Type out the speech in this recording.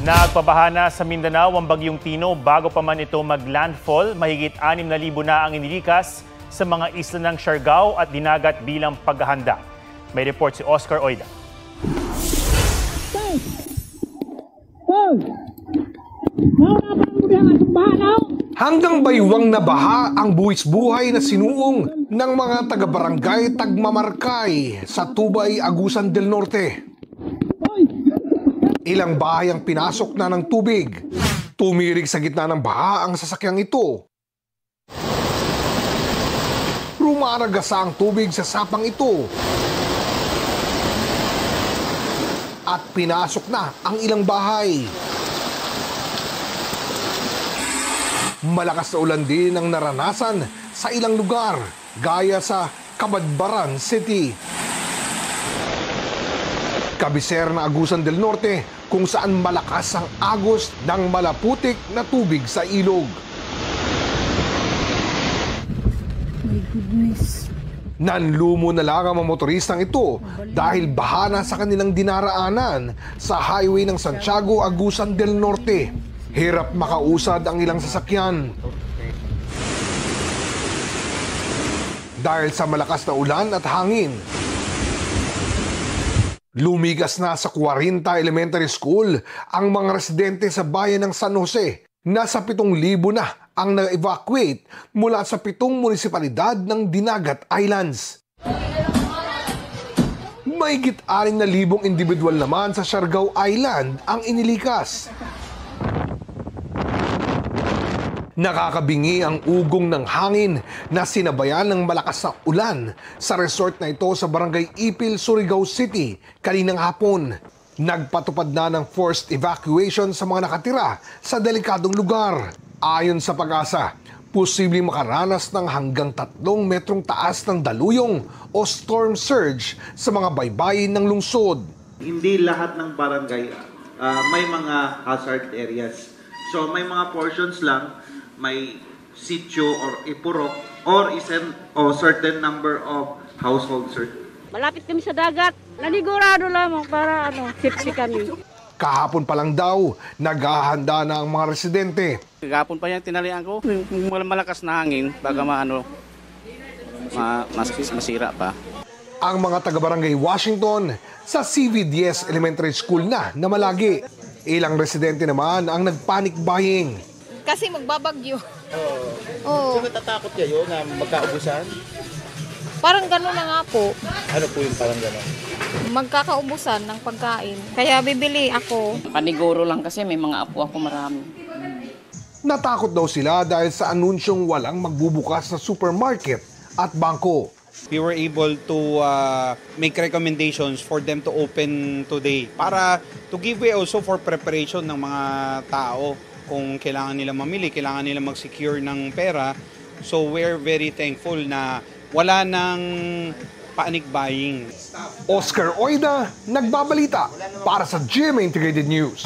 Nagpabaha na sa Mindanao ang bagyong Tino bago pa man ito mag-landfall. Mahigit 6,000 na ang inilikas sa mga isla ng Siargao at Dinagat bilang paghahanda. May report si Oscar Oida. Hanggang baywang na baha ang buwis-buhay na sinuong ng mga taga-barangay Tagmamarkay sa Tubay, Agusan del Norte. Ilang bahay ang pinasok na ng tubig. Tumirik sa gitna ng baha ang sasakyang ito. Rumaragasa ang tubig sa sapang ito. At pinasok na ang ilang bahay. Malakas na ulan din ang naranasan sa ilang lugar, gaya sa Cabadbaran City. Kabisera ng Agusan del Norte, kung saan malakas ang agos ng malaputik na tubig sa ilog. My goodness. Nanlumo na lang ang mga motoristang ito dahil baha na sa kanilang dinaraanan sa highway ng Santiago, Agusan del Norte. Hirap makausad ang ilang sasakyan. Dahil sa malakas na ulan at hangin. Lumigas na sa 40 Elementary School ang mga residente sa bayan ng San Jose. Nasa 7,000 na ang na-evacuate mula sa 7 munisipalidad ng Dinagat Islands. Mahigit 6,000 individual naman sa Siargao Island ang inilikas. Nakakabingi ang ugong ng hangin na sinabayan ng malakas na ulan sa resort na ito sa Barangay Ipil, Surigao City kaninang hapon. Nagpatupad na ng forced evacuation sa mga nakatira sa delikadong lugar. Ayon sa Pag-asa, posibleng makaranas ng hanggang 3 metrong taas ng daluyong o storm surge sa mga baybayin ng lungsod. Hindi lahat ng barangay may mga hazard areas. So may mga portions lang, may sitio or ipurok or certain number of households. Malapit kami sa dagat. Nanigurado lamang para safety kami. Kahapon pa lang daw, naghahanda na ang mga residente. Kahapon pa yan tinalian ko. Kung malakas na hangin, baka masira pa. Ang mga taga-barangay Washington sa CVDS Elementary School na malagi. Ilang residente naman ang nagpanic buying. Kasi magbabagyo. Oo. So natatakot kayo na magkaubusan? Parang gano'n na nga po. Ano po yung parang gano'n? Magkakaubusan ng pagkain. Kaya bibili ako. Paniguro lang kasi may mga apo ako marami. Natakot daw sila dahil sa anunsyong walang magbubukas na supermarket at bangko. We were able to make recommendations for them to open today para to give way also for preparation ng mga tao. Kung kailangan nila mamili, kailangan nila mag-secure ng pera. So we're very thankful na wala nang panic buying. Oscar Oida, nagbabalita para sa GMA Integrated News.